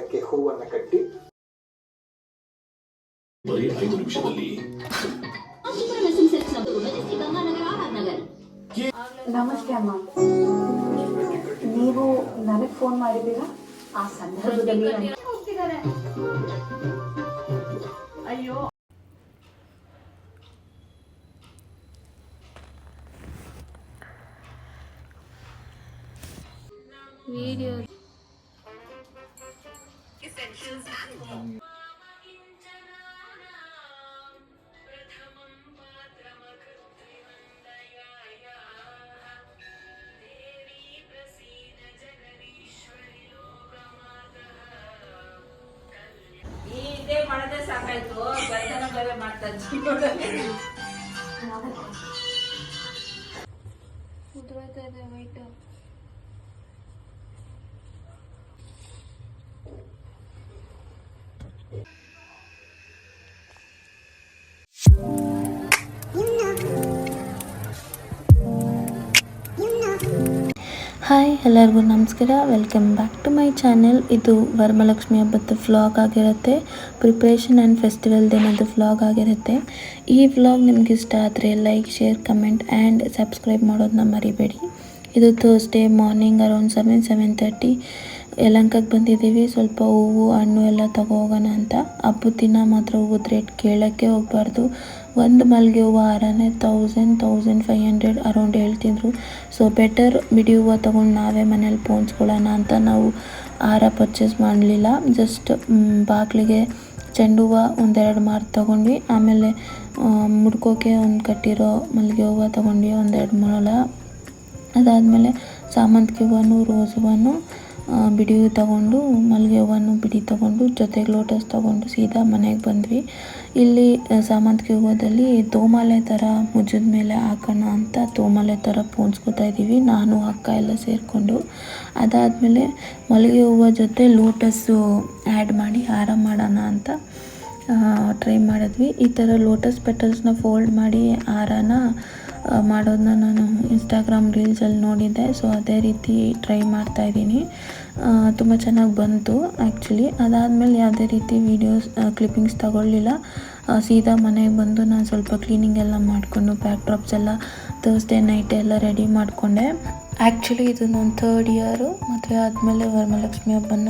ಅದಕ್ಕೆ ಹೂವನ್ನು ಕಟ್ಟಿ ಬರೀ 5 ನಿಮಿಷದಲ್ಲಿ ನಮಸ್ತೆ ಅಮ್ಮ. ನೀವು ನನಗೆ ಫೋನ್ ಮಾಡಿದ್ದೀರಾ? ಆ ಸಂದರ್ಭದಲ್ಲಿ ಅಯ್ಯೋ ವಿಡಿಯೋ ಇದೇ ಮಾಡದೆ ಸಾಕಾಯ್ತು. ಗಂಡನ ಬೇರೆ ಮಾಡ್ತಾರೆ. ಉದ್ರೋಯ್ತಾ ಇದೆ ವೈಟ್. ಹಾಯ್, ಎಲ್ಲರಿಗೂ ನಮಸ್ಕಾರ. Welcome back to my channel. ಇದು ವರಮಹಾಲಕ್ಷ್ಮಿ ಹಬ್ಬದ ವ್ಲಾಗ್ ಆಗಿರುತ್ತೆ. ಪ್ರಿಪ್ರೇಷನ್ ಆ್ಯಂಡ್ ಫೆಸ್ಟಿವಲ್ ದಿನದ ವ್ಲಾಗ್ ಆಗಿರುತ್ತೆ. ಈ ವ್ಲಾಗ್ ನಿಮ್ಗೆ ಇಷ್ಟ ಆದರೆ like, share, comment and subscribe ಮಾಡೋದನ್ನ ಮರಿಬೇಡಿ. ಇದು ಥರ್ಸ್ಡೇ ಮಾರ್ನಿಂಗ್ ಅರೌಂಡ್ 7-7:30 ಯಲಹಂಕಕ್ಕೆ ಬಂದಿದ್ದೀವಿ. ಸ್ವಲ್ಪ ಹೂವು ಹಣ್ಣು ಎಲ್ಲ ಹೋಗೋಣ ಅಂತ. ಹಬ್ಬದ ದಿನ ಮಾತ್ರ ಹೂವದ ರೇಟ್ ಕೇಳೋಕ್ಕೆ ಹೋಗಬಾರ್ದು. ಒಂದು ಮಲ್ಲಿಗೆ ಹೂವು ಹಾರನೇ 1000-1500 ಅರೌಂಡ್ ಹೇಳ್ತಿದ್ರು. ಸೊ ಬೆಟರ್ ಬಿಡಿ ಹೂವು ತೊಗೊಂಡು ನಾವೇ ಮನೇಲಿ ಪೋಣಿಸ್ಕೊಳ್ಳೋಣ ಅಂತ ನಾವು ಹಾರ ಪರ್ಚೇಸ್ ಮಾಡಲಿಲ್ಲ. ಜಸ್ಟ್ ಬಾಗಿಲಿಗೆ ಚೆಂಡು ಹೂವು 1-2 ಮಾರು ತೊಗೊಂಡ್ವಿ. ಆಮೇಲೆ ಮುಡ್ಕೋಕೆ ಒಂದು ಕಟ್ಟಿರೋ ಮಲ್ಲಿಗೆ ಹೂವು ತೊಗೊಂಡ್ವಿ 1-2 ಮೊಳ. ಅದಾದಮೇಲೆ ಸಾಮಂತಿಗೆ ಹೂವನ್ನು, ರೋಸ್ ಹೂವನ್ನು, ಬಿಡಿ ಹೂವು ತೊಗೊಂಡು, ಮಲ್ಲಿಗೆ ಹೂವನ್ನು ಬಿಡಿ ತೊಗೊಂಡು, ಜೊತೆಗೆ ಲೋಟಸ್ ತೊಗೊಂಡು ಸೀದಾ ಮನೆಗೆ ಬಂದ್ವಿ. ಇಲ್ಲಿ ಸಾಮಂತಿಗೆ ಹೂವದಲ್ಲಿ ತೋಮಾಲೆ ಥರ ಮುಜ್ಜದ ಮೇಲೆ ಹಾಕೋಣ ಅಂತ ತೋಮಾಲೆ ಥರ ಪೋಣಿಸ್ಕೊತಾ ಇದ್ದೀವಿ, ನಾನು ಅಕ್ಕ ಎಲ್ಲ ಸೇರಿಕೊಂಡು. ಅದಾದಮೇಲೆ ಮಲ್ಲಿಗೆ ಹೂವು ಜೊತೆ ಲೋಟಸ್ಸು ಆ್ಯಡ್ ಮಾಡಿ ಹಾರ ಮಾಡೋಣ ಅಂತ ಟ್ರೈ ಮಾಡಿದ್ವಿ. ಈ ಥರ ಲೋಟಸ್ ಪೆಟಲ್ಸ್ನ ಫೋಲ್ಡ್ ಮಾಡಿ ಹಾರನ ಮಾಡೋದನ್ನ ನಾನು ಇನ್ಸ್ಟಾಗ್ರಾಮ್ ರೀಲ್ಸಲ್ಲಿ ನೋಡಿದ್ದೆ. ಸೊ ಅದೇ ರೀತಿ ಟ್ರೈ ಮಾಡ್ತಾಯಿದ್ದೀನಿ. ತುಂಬ ಚೆನ್ನಾಗಿ ಬಂತು ಆ್ಯಕ್ಚುಲಿ. ಅದಾದಮೇಲೆ ಯಾವುದೇ ರೀತಿ ವೀಡಿಯೋಸ್ ಕ್ಲಿಪ್ಪಿಂಗ್ಸ್ ತಗೊಳ್ಳಿಲ್ಲ. ಸೀದಾ ಮನೆಗೆ ಬಂದು ನಾನು ಸ್ವಲ್ಪ ಕ್ಲೀನಿಂಗ್ ಎಲ್ಲ ಮಾಡಿಕೊಂಡು ಬ್ಯಾಕ್ ಡ್ರಾಪ್ಸ್ ಎಲ್ಲ ಥರ್ಸ್ಡೇ ನೈಟ್ ಎಲ್ಲ ರೆಡಿ ಮಾಡಿಕೊಂಡೆ. ಆ್ಯಕ್ಚುಲಿ ಇದು ನನ್ನ 3rd ಇಯರು. ಮದುವೆ ಆದಮೇಲೆ ವರಮಹಾಲಕ್ಷ್ಮಿ ಹಬ್ಬನ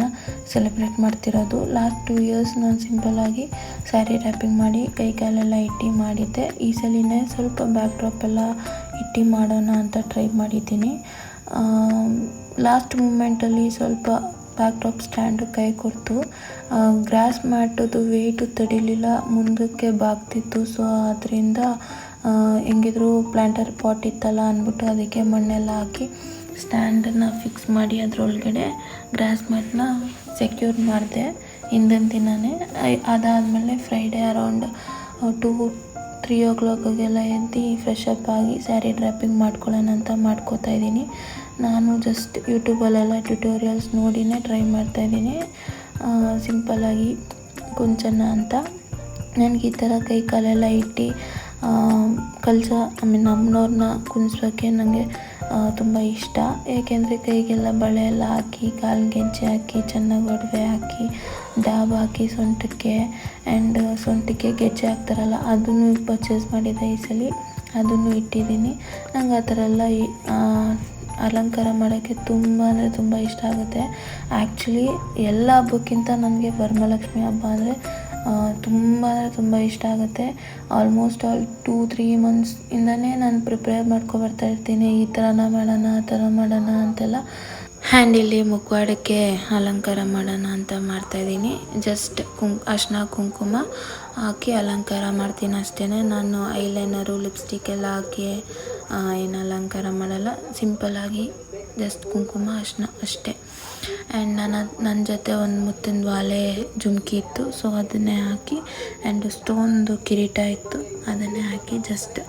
ಸೆಲೆಬ್ರೇಟ್ ಮಾಡ್ತಿರೋದು. ಲಾಸ್ಟ್ 2 ಇಯರ್ಸ್ ನಾನು ಸಿಂಪಲ್ಲಾಗಿ ಸ್ಯಾರಿ ರ್ಯಾಪಿಂಗ್ ಮಾಡಿ ಕೈ ಕಾಲೆಲ್ಲ ಇಟ್ಟು ಮಾಡಿದ್ದೆ. ಈ ಸಲಿನೇ ಸ್ವಲ್ಪ ಬ್ಯಾಕ್ ಡ್ರಾಪ್ ಎಲ್ಲ ಇಟ್ಟು ಮಾಡೋಣ ಅಂತ ಟ್ರೈ ಮಾಡಿದ್ದೀನಿ. ಲಾಸ್ಟ್ ಮೂಮೆಂಟಲ್ಲಿ ಸ್ವಲ್ಪ ಬ್ಯಾಕ್ ಡ್ರಾಪ್ ಸ್ಟ್ಯಾಂಡು ಕೈ ಕೊಡ್ತು. ಗ್ರಾಸ್ ಮ್ಯಾಟದು ವೆಯ್ಟು ತಡಿಲಿಲ್ಲ, ಮುಂದಕ್ಕೆ ಬಾಗ್ತಿತ್ತು. ಸೊ ಅದರಿಂದ ಹೆಂಗಿದ್ರು ಪ್ಲ್ಯಾಂಟರ್ ಪಾಟ್ ಇತ್ತಲ್ಲ ಅಂದ್ಬಿಟ್ಟು ಅದಕ್ಕೆ ಮಣ್ಣೆಲ್ಲ ಹಾಕಿ ಸ್ಟ್ಯಾಂಡನ್ನು ಫಿಕ್ಸ್ ಮಾಡಿ ಅದರೊಳಗಡೆ ಗ್ರಾಸ್ ಮ್ಯಾಟ್ನ ಸೆಕ್ಯೂರ್ ಮಾಡಿದೆ ಹಿಂದಿನ ದಿನವೇ. ಅದಾದಮೇಲೆ ಫ್ರೈಡೇ ಅರೌಂಡ್ 2-3 o'clockಗೆಲ್ಲ ಎದ್ದು ಫ್ರೆಶ್ ಅಪ್ ಆಗಿ ಸ್ಯಾರಿ ಡ್ರಾಪಿಂಗ್ ಮಾಡ್ಕೊಳ್ಳೋಣ ಅಂತ ಮಾಡ್ಕೋತಾ ಇದ್ದೀನಿ. ನಾನು ಜಸ್ಟ್ ಯೂಟ್ಯೂಬಲ್ಲೆಲ್ಲ ಟ್ಯುಟೋರಿಯಲ್ಸ್ ನೋಡಿನೇ ಟ್ರೈ ಮಾಡ್ತಾಯಿದ್ದೀನಿ ಸಿಂಪಲ್ಲಾಗಿ ಕುಂಚನ ಅಂತ. ನನಗೆ ಈ ಥರ ಕೈ ಕಾಲೆಲ್ಲ ಇಟ್ಟು ನಮ್ಮನವ್ರನ್ನ ಕುಣಿಸೋಕ್ಕೆ ನನಗೆ ತುಂಬ ಇಷ್ಟ. ಏಕೆಂದರೆ ಕೈಗೆಲ್ಲ ಬಳೆ ಎಲ್ಲ ಹಾಕಿ, ಕಾಲಿಗೆ ಗೆಜ್ಜೆ ಹಾಕಿ, ಚೆನ್ನಾಗಿ ಒಡವೆ ಹಾಕಿ, ಡ್ಯಾಬ್ ಹಾಕಿ ಸೊಂಟಕ್ಕೆ ಆ್ಯಂಡ್ ಸೊಂಟಕ್ಕೆ ಗೆಜ್ಜೆ ಹಾಕ್ತಾರಲ್ಲ ಅದನ್ನು ಪರ್ಚೇಸ್ ಮಾಡಿದ್ದೆ ಈ ಸಲ. ಅದನ್ನು ಇಟ್ಟಿದ್ದೀನಿ. ನಂಗೆ ಆ ಥರ ಎಲ್ಲ ಅಲಂಕಾರ ಮಾಡೋಕ್ಕೆ ತುಂಬ ಅಂದರೆ ತುಂಬ ಇಷ್ಟ ಆಗುತ್ತೆ. ಆ್ಯಕ್ಚುಲಿ ಎಲ್ಲ ಹಬ್ಬಕ್ಕಿಂತ ನನಗೆ ವರಮಹಾಲಕ್ಷ್ಮಿ ಹಬ್ಬ ಅಂದರೆ ತುಂಬ ಇಷ್ಟ ಆಗುತ್ತೆ. ಆಲ್ಮೋಸ್ಟ್ 2-3 ಮಂತ್ಸಿಂದನೇ ನಾನು ಪ್ರಿಪೇರ್ ಮಾಡ್ಕೊಬರ್ತಾ ಇರ್ತೀನಿ. ಈ ಥರನ ಮಾಡೋಣ, ಆ ಥರ ಮಾಡೋಣ ಅಂತೆಲ್ಲ. ಹ್ಯಾಂಡಲ್ಲಿ ಮುಖವಾಡಕ್ಕೆ ಅಲಂಕಾರ ಮಾಡೋಣ ಅಂತ ಮಾಡ್ತಾಯಿದ್ದೀನಿ. ಜಸ್ಟ್ ಅರಿಶಿನ ಕುಂಕುಮ ಹಾಕಿ ಅಲಂಕಾರ ಮಾಡ್ತೀನಿ ಅಷ್ಟೇ. ನಾನು ಐಲೈನರು, ಲಿಪ್ಸ್ಟಿಕ್ ಎಲ್ಲ ಹಾಕಿ ಏನು ಅಲಂಕಾರ ಮಾಡಲ್ಲ. ಸಿಂಪಲ್ಲಾಗಿ ಜಸ್ಟ್ ಕುಂಕುಮ ಅರಿಶಿನ ಅಷ್ಟೇ. ಆ್ಯಂಡ್ ನನ್ನ ಜೊತೆ ಒಂದು ಮುತ್ತಿನ ವಾಲೆ ಜುಮ್ಕಿ ಇತ್ತು. ಸೊ ಅದನ್ನೇ ಹಾಕಿ ಆ್ಯಂಡ್ ಸ್ಟೋನ್ದು ಕಿರೀಟ ಇತ್ತು, ಅದನ್ನೇ ಹಾಕಿ ಜಸ್ಟ್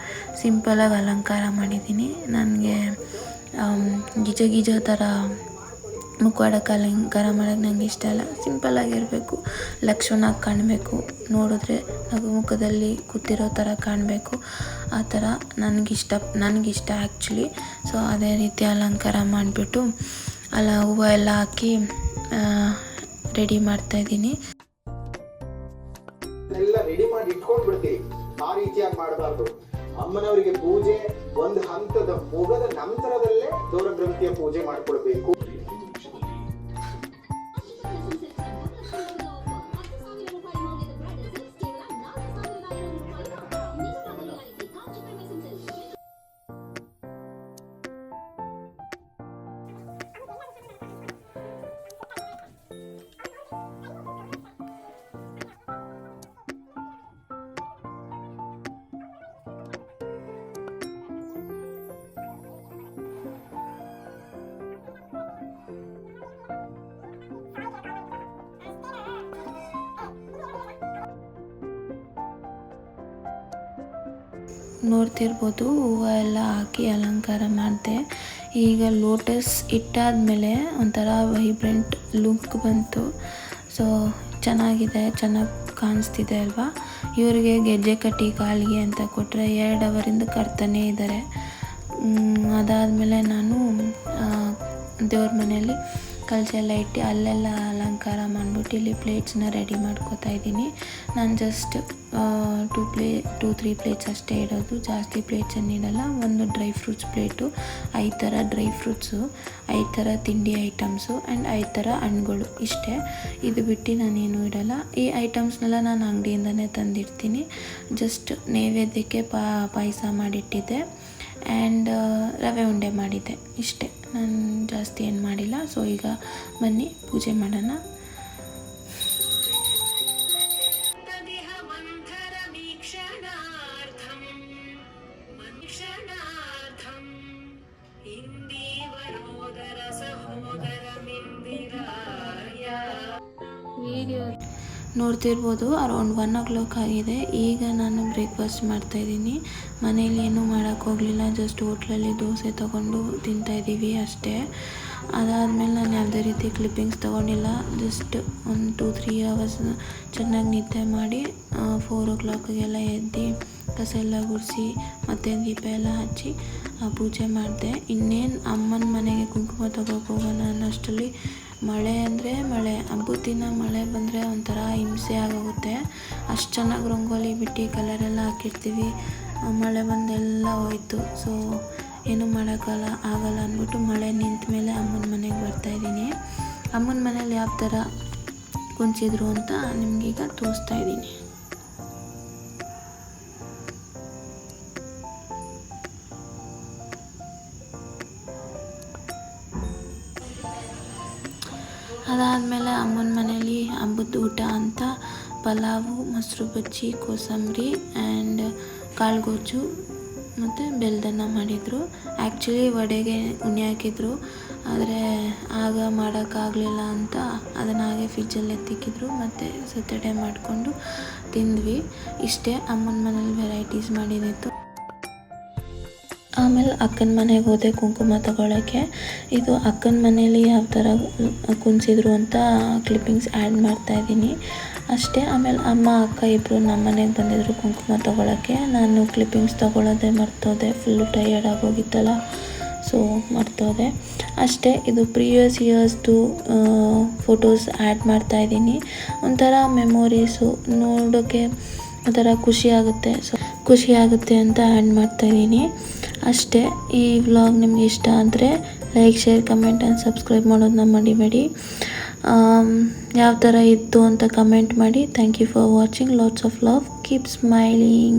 ಸಿಂಪಲಾಗಿ ಅಲಂಕಾರ ಮಾಡಿದ್ದೀನಿ. ನನಗೆ ಗಿಜ ಥರ ಮುಖವಾಡಕ್ಕೆ ಅಲಂಕಾರ ಮಾಡೋಕ್ಕೆ ನಂಗೆ ಇಷ್ಟ ಇಲ್ಲ. ಸಿಂಪಲ್ಲಾಗಿರಬೇಕು, ಲಕ್ಷಣವಾಗಿ ಕಾಣಬೇಕು, ನೋಡಿದ್ರೆ ನಗುಮುಖದಲ್ಲಿ ಕೂತಿರೋ ಥರ ಕಾಣಬೇಕು. ಆ ಥರ ನನಗಿಷ್ಟ ಆ್ಯಕ್ಚುಲಿ. ಸೊ ಅದೇ ರೀತಿ ಅಲಂಕಾರ ಮಾಡಿಬಿಟ್ಟು ಹೂವು ಎಲ್ಲ ಹಾಕಿ ರೆಡಿ ಮಾಡ್ತಾಯಿದ್ದೀನಿ. ಎಲ್ಲ ರೆಡಿ ಮಾಡಿ ಇಟ್ಕೊಂಡ್ಬಿಡ್ತೀವಿ. ಆ ರೀತಿಯಾಗಿ ಮಾಡಬಾರ್ದು. ಅಮ್ಮನವರಿಗೆ ಪೂಜೆ ಒಂದು ಹಂತದ ಮುಗದ ನಂತರದಲ್ಲೇ ದೂರ ಗ್ರಂಥಿಯ ಪೂಜೆ ಮಾಡ್ಕೊಳ್ಬೇಕು. ನೋಡ್ತಿರ್ಬೋದು ಹೂವು ಎಲ್ಲ ಹಾಕಿ ಅಲಂಕಾರ ಮಾಡಿದೆ. ಈಗ ಲೋಟಸ್ ಇಟ್ಟಾದಮೇಲೆ ಒಂಥರ ವೈಬ್ರೆಂಟ್ ಲುಕ್ ಬಂತು. ಸೊ ಚೆನ್ನಾಗಿದೆ, ಚೆನ್ನಾಗಿ ಕಾಣಿಸ್ತಿದೆ ಅಲ್ವಾ. ಇವರಿಗೆ ಗೆಜ್ಜೆ ಕಟ್ಟಿ ಕಾಲಿಗೆ ಅಂತ ಕೊಟ್ಟರೆ 2 ಅವರಿಂದ ಕಟ್ತಾನೇ ಇದ್ದಾರೆ. ಅದಾದಮೇಲೆ ನಾನು ದೇವ್ರ ಮನೆಯಲ್ಲಿ ಕಲಶ ಎಲ್ಲ ಇಟ್ಟು ಅಲ್ಲೆಲ್ಲ ಅಲಂಕಾರ ಮಾಡಿಬಿಟ್ಟು ಇಲ್ಲಿ ಪ್ಲೇಟ್ಸ್ನ ರೆಡಿ ಮಾಡ್ಕೋತಾ ಇದ್ದೀನಿ. ನಾನು ಜಸ್ಟ್ 2-3 ಪ್ಲೇಟ್ಸ್ ಅಷ್ಟೇ ಇಡೋದು, ಜಾಸ್ತಿ ಪ್ಲೇಟ್ಸನ್ನು ಇಡಲ್ಲ. ಒಂದು ಡ್ರೈ ಫ್ರೂಟ್ಸ್ ಪ್ಲೇಟು, 5 ಥರ ಡ್ರೈ ಫ್ರೂಟ್ಸು, 5 ಥರ ತಿಂಡಿ ಐಟಮ್ಸು ಆ್ಯಂಡ್ 5 ಥರ ಹಣ್ಣುಗಳು, ಇಷ್ಟೇ. ಇದು ಬಿಟ್ಟು ನಾನೇನು ಇಡಲ್ಲ. ಈ ಐಟಮ್ಸ್ನೆಲ್ಲ ನಾನು ಅಂಗಡಿಯಿಂದನೇ ತಂದಿರ್ತೀನಿ. ಜಸ್ಟ್ ನೈವೇದ್ಯಕ್ಕೆ ಪಾಯಸ ಮಾಡಿಟ್ಟಿದ್ದೆ ಆ್ಯಂಡ್ ರವೆ ಉಂಡೆ ಮಾಡಿದ್ದೆ, ಇಷ್ಟೇ. ನಾನು ಜಾಸ್ತಿ ಏನು ಮಾಡಿಲ್ಲ. ಸೊ ಈಗ ಬನ್ನಿ ಪೂಜೆ ಮಾಡೋಣ. ನೋಡ್ತಿರ್ಬೋದು ಅರೌಂಡ್ 1 o'clock ಆಗಿದೆ. ಈಗ ನಾನು ಬ್ರೇಕ್ಫಾಸ್ಟ್ ಮಾಡ್ತಾಯಿದ್ದೀನಿ. ಮನೇಲಿ ಏನೂ ಮಾಡೋಕ್ಕೋಗಲಿಲ್ಲ, ಜಸ್ಟ್ ಹೋಟ್ಲಲ್ಲಿ ದೋಸೆ ತೊಗೊಂಡು ತಿಂತಾಯಿದ್ದೀವಿ ಅಷ್ಟೇ. ಅದಾದಮೇಲೆ ನಾನು ಯಾವುದೇ ರೀತಿ ಕ್ಲಿಪ್ಪಿಂಗ್ಸ್ ತೊಗೊಂಡಿಲ್ಲ. ಜಸ್ಟ್ ಒಂದು 2-3 hours ಚೆನ್ನಾಗಿ ನಿದ್ದೆ ಮಾಡಿ 4 o'clockಗೆಲ್ಲ ಎದ್ದು ಕಸ ಎಲ್ಲ ಗುಡಿಸಿ ಮತ್ತು ದೀಪ ಎಲ್ಲ ಹಚ್ಚಿ ಪೂಜೆ ಮಾಡಿದೆ. ಇನ್ನೇನು ಅಮ್ಮನ ಮನೆಗೆ ಕುಂಕುಮ ತೊಗೊಳಕ್ಕೆ ಹೋಗೋಣ ಅನ್ನೋಷ್ಟರಲ್ಲಿ ಮಳೆ ಅಂದರೆ ಮಳೆ, ಹಬ್ಬದ ದಿನ ಮಳೆ ಬಂದರೆ ಒಂಥರ ಹಿಂಸೆ ಆಗೋಗುತ್ತೆ. ಅಷ್ಟು ಚೆನ್ನಾಗಿ ರಂಗೋಲಿ ಬಿಟ್ಟು ಕಲರೆಲ್ಲ ಹಾಕಿರ್ತೀವಿ, ಮಳೆ ಬಂದೆಲ್ಲ ಹೋಯ್ತು. ಸೊ ಏನೂ ಮಾಡೋಕ್ಕಲ್ಲ ಅಂದ್ಬಿಟ್ಟು ಮಳೆ ನಿಂತ ಮೇಲೆ ಅಮ್ಮನ ಮನೆಗೆ ಬರ್ತಾಯಿದ್ದೀನಿ. ಅಮ್ಮನ ಮನೇಲಿ ಯಾವ ಥರ ಕುಂಚಿದ್ರು ಅಂತ ನಿಮಗೀಗ ತೋರಿಸ್ತಾ ಇದ್ದೀನಿ. ಅದಾದಮೇಲೆ ಅಮ್ಮನ ಮನೇಲಿ ಹಬ್ಬದ ಊಟ ಅಂತ ಪಲಾವು, ಮೊಸರು ಬಜ್ಜಿ, ಕೋಸಂಬರಿ ಆ್ಯಂಡ್ ಕಾಳುಗೋಜು ಮತ್ತು ಬೆಲ್ದನ್ನ ಮಾಡಿದರು. ಆ್ಯಕ್ಚುಲಿ ವಡೆಗೆ ಉಣ್ಣೆ ಹಾಕಿದ್ರು, ಆದರೆ ಆಗ ಮಾಡೋಕ್ಕಾಗಲಿಲ್ಲ ಅಂತ ಅದನ್ನು ಹಾಗೆ ಫ್ರಿಜ್ಜಲ್ಲಿ ಎತ್ತಿಕ್ಕಿದ್ರು. ಮತ್ತು ಸತಡೆ ಮಾಡಿಕೊಂಡು ತಿಂದ್ವಿ. ಇಷ್ಟೇ ಅಮ್ಮನ ಮನೇಲಿ ವೆರೈಟೀಸ್ ಮಾಡಿದಿತ್ತು. ಆಮೇಲೆ ಅಕ್ಕನ ಮನೆಗೆ ಹೋದೆ ಕುಂಕುಮ ತಗೊಳ್ಳೋಕ್ಕೆ. ಇದು ಅಕ್ಕನ ಮನೇಲಿ ಯಾವ ಥರ ಕುಂಚಿದ್ರು ಅಂತ ಕ್ಲಿಪ್ಪಿಂಗ್ಸ್ ಆ್ಯಡ್ ಮಾಡ್ತಾಯಿದ್ದೀನಿ ಅಷ್ಟೇ. ಆಮೇಲೆ ಅಮ್ಮ ಅಕ್ಕ ಇಬ್ಬರು ನಮ್ಮ ಮನೆಗೆ ಬಂದಿದ್ದರು ಕುಂಕುಮ ತಗೊಳ್ಳೋಕ್ಕೆ. ನಾನು ಕ್ಲಿಪ್ಪಿಂಗ್ಸ್ ತೊಗೊಳ್ಳೋದೇ ಮರ್ತೋದೆ, ಫುಲ್ಲು ಟಯರ್ಡ್ ಆಗೋಗಿತ್ತಲ್ಲ, ಸೊ ಮರ್ತೋದೆ ಅಷ್ಟೇ. ಇದು ಪ್ರೀವಿಯಸ್ ಇಯರ್ಸ್ದು ಫೋಟೋಸ್ ಆ್ಯಡ್ ಮಾಡ್ತಾಯಿದ್ದೀನಿ. ಒಂಥರ ಮೆಮೊರೀಸು ನೋಡೋಕ್ಕೆ ಒಂಥರ ಖುಷಿ ಆಗುತ್ತೆ ಅಂತ ಆ್ಯಡ್ ಮಾಡ್ತಾಯಿದ್ದೀನಿ ಅಷ್ಟೇ. ಈ ವ್ಲಾಗ್ ನಿಮ್ಗೆ ಇಷ್ಟ ಆದರೆ like, share, comment and subscribe ಮಾಡೋದನ್ನ ಮರಿಬೇಡಿ. ಯಾವ ಥರ ಇತ್ತು ಅಂತ ಕಮೆಂಟ್ ಮಾಡಿ. Thank you for watching. Lots of love. Keep smiling.